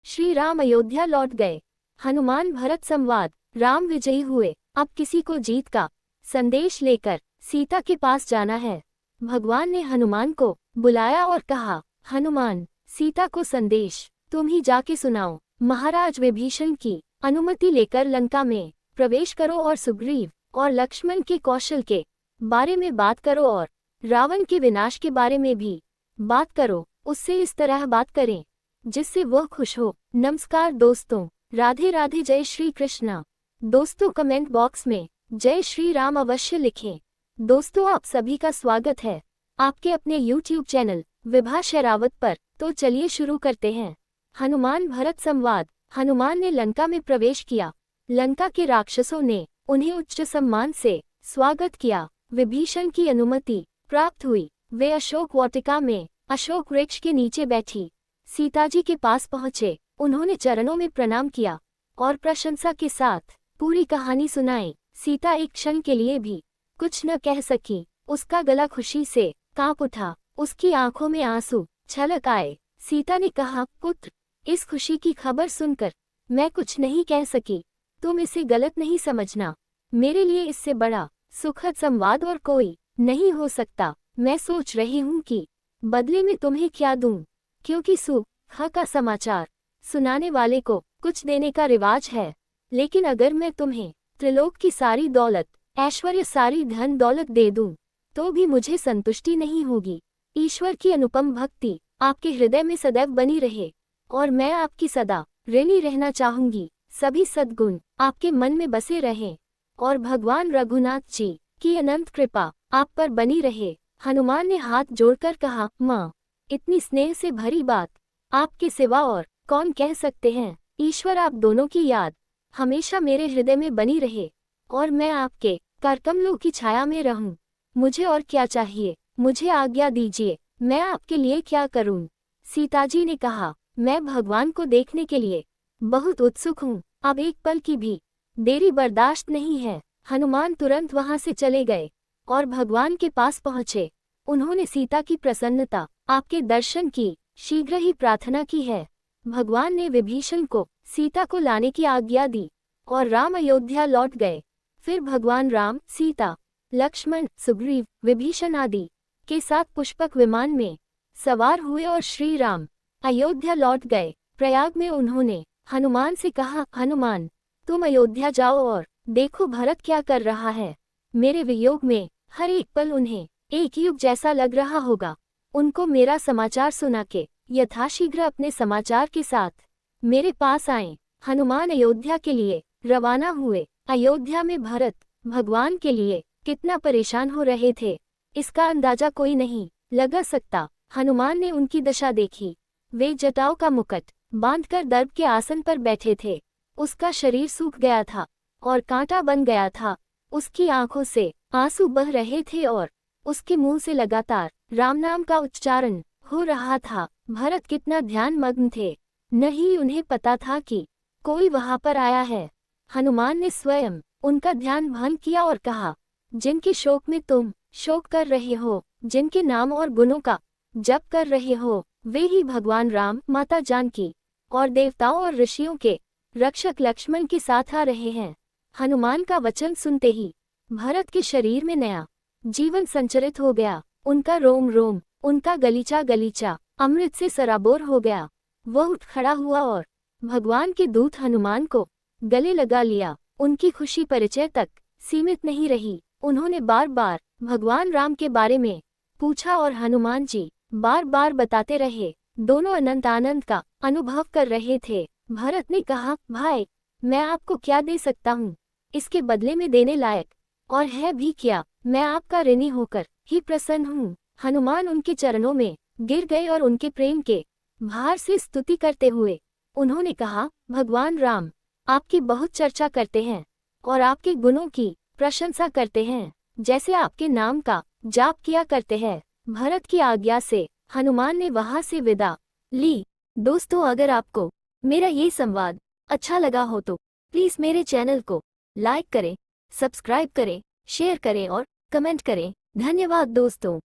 श्री राम अयोध्या लौट गए। हनुमान भरत संवाद। राम विजयी हुए। अब किसी को जीत का संदेश लेकर सीता के पास जाना है। भगवान ने हनुमान को बुलाया और कहा, हनुमान, सीता को संदेश तुम ही जाके सुनाओ। महाराज विभीषण की अनुमति लेकर लंका में प्रवेश करो और सुग्रीव और लक्ष्मण के कौशल के बारे में बात करो और रावण के विनाश के बारे में भी बात करो। उससे इस तरह बात करें जिससे वह खुश हो। नमस्कार दोस्तों, राधे राधे, जय श्री कृष्णा। दोस्तों कमेंट बॉक्स में जय श्री राम अवश्य लिखें। दोस्तों आप सभी का स्वागत है आपके अपने YouTube चैनल विभा शेरावत पर। तो चलिए शुरू करते हैं। हनुमान भरत संवाद। हनुमान ने लंका में प्रवेश किया। लंका के राक्षसों ने उन्हें उच्च सम्मान से स्वागत किया। विभीषण की अनुमति प्राप्त हुई। वे अशोक वाटिका में अशोक वृक्ष के नीचे बैठी सीताजी के पास पहुँचे। उन्होंने चरणों में प्रणाम किया और प्रशंसा के साथ पूरी कहानी सुनाई। सीता एक क्षण के लिए भी कुछ न कह सकी। उसका गला खुशी से कांप उठा। उसकी आंखों में आंसू छलक आए। सीता ने कहा, पुत्र, इस खुशी की खबर सुनकर मैं कुछ नहीं कह सकी। तुम इसे गलत नहीं समझना। मेरे लिए इससे बड़ा सुखद संवाद और कोई नहीं हो सकता। मैं सोच रही हूँ कि बदले में तुम्हें क्या दूं, क्योंकि सुख का समाचार सुनाने वाले को कुछ देने का रिवाज है। लेकिन अगर मैं तुम्हें त्रिलोक की सारी दौलत, ऐश्वर्य, सारी धन दौलत दे दूं, तो भी मुझे संतुष्टि नहीं होगी। ईश्वर की अनुपम भक्ति आपके हृदय में सदैव बनी रहे और मैं आपकी सदा ऋणी रहना चाहूंगी। सभी सद्गुण आपके मन में बसे रहें और भगवान रघुनाथ जी की अनंत कृपा आप पर बनी रहे। हनुमान ने हाथ जोड़कर कहा, माँ, इतनी स्नेह से भरी बात आपके सिवा और कौन कह सकते हैं। ईश्वर आप दोनों की याद हमेशा मेरे हृदय में बनी रहे और मैं आपके करकमलों की छाया में रहूं। मुझे और क्या चाहिए, मुझे आज्ञा दीजिए, मैं आपके लिए क्या करूं। सीताजी ने कहा, मैं भगवान को देखने के लिए बहुत उत्सुक हूं। अब एक पल की भी देरी बर्दाश्त नहीं है। हनुमान तुरंत वहां से चले गए और भगवान के पास पहुंचे। उन्होंने सीता की प्रसन्नता, आपके दर्शन की शीघ्र ही प्रार्थना की है। भगवान ने विभीषण को सीता को लाने की आज्ञा दी और राम अयोध्या लौट गए। फिर भगवान राम, सीता, लक्ष्मण, सुग्रीव, विभीषण आदि के साथ पुष्पक विमान में सवार हुए और श्री राम अयोध्या लौट गए। प्रयाग में उन्होंने हनुमान से कहा, हनुमान, तुम अयोध्या जाओ और देखो भरत क्या कर रहा है। मेरे वियोग में हर एक पल उन्हें एक युग जैसा लग रहा होगा। उनको मेरा समाचार सुना के यथाशीघ्र अपने समाचार के साथ मेरे पास आएं। हनुमान अयोध्या के लिए रवाना हुए। अयोध्या में भरत भगवान के लिए कितना परेशान हो रहे थे, इसका अंदाजा कोई नहीं लगा सकता। हनुमान ने उनकी दशा देखी। वे जटाओं का मुकुट बांधकर दर्भ के आसन पर बैठे थे। उसका शरीर सूख गया था और कांटा बन गया था। उसकी आंखों से आंसू बह रहे थे और उसके मुंह से लगातार राम नाम का उच्चारण हो रहा था। भरत कितना ध्यान मग्न थे, नहीं उन्हें पता था कि कोई वहां पर आया है। हनुमान ने स्वयं उनका ध्यान भंग किया और कहा, जिनके शोक में तुम शोक कर रहे हो, जिनके नाम और गुणों का जप कर रहे हो, वे ही भगवान राम, माता जानकी और देवताओं और ऋषियों के रक्षक लक्ष्मण के साथ आ रहे हैं। हनुमान का वचन सुनते ही भरत के शरीर में नया जीवन संचरित हो गया। उनका रोम रोम, उनका गलीचा गलीचा अमृत से सराबोर हो गया। वह उठ खड़ा हुआ और भगवान के दूत हनुमान को गले लगा लिया। उनकी खुशी परिचय तक सीमित नहीं रही। उन्होंने बार बार भगवान राम के बारे में पूछा और हनुमान जी बार बार बताते रहे। दोनों अनंत आनंद का अनुभव कर रहे थे। भरत ने कहा, भाई, मैं आपको क्या दे सकता हूँ, इसके बदले में देने लायक और है भी क्या। मैं आपका ऋणी होकर ही प्रसन्न हूँ। हनुमान उनके चरणों में गिर गए और उनके प्रेम के भार से स्तुति करते हुए उन्होंने कहा, भगवान राम आपकी बहुत चर्चा करते हैं और आपके गुणों की प्रशंसा करते हैं, जैसे आपके नाम का जाप किया करते हैं। भरत की आज्ञा से हनुमान ने वहां से विदा ली। दोस्तों अगर आपको मेरा ये संवाद अच्छा लगा हो तो प्लीज मेरे चैनल को लाइक करें, सब्सक्राइब करें, शेयर करें और कमेंट करें। धन्यवाद दोस्तों।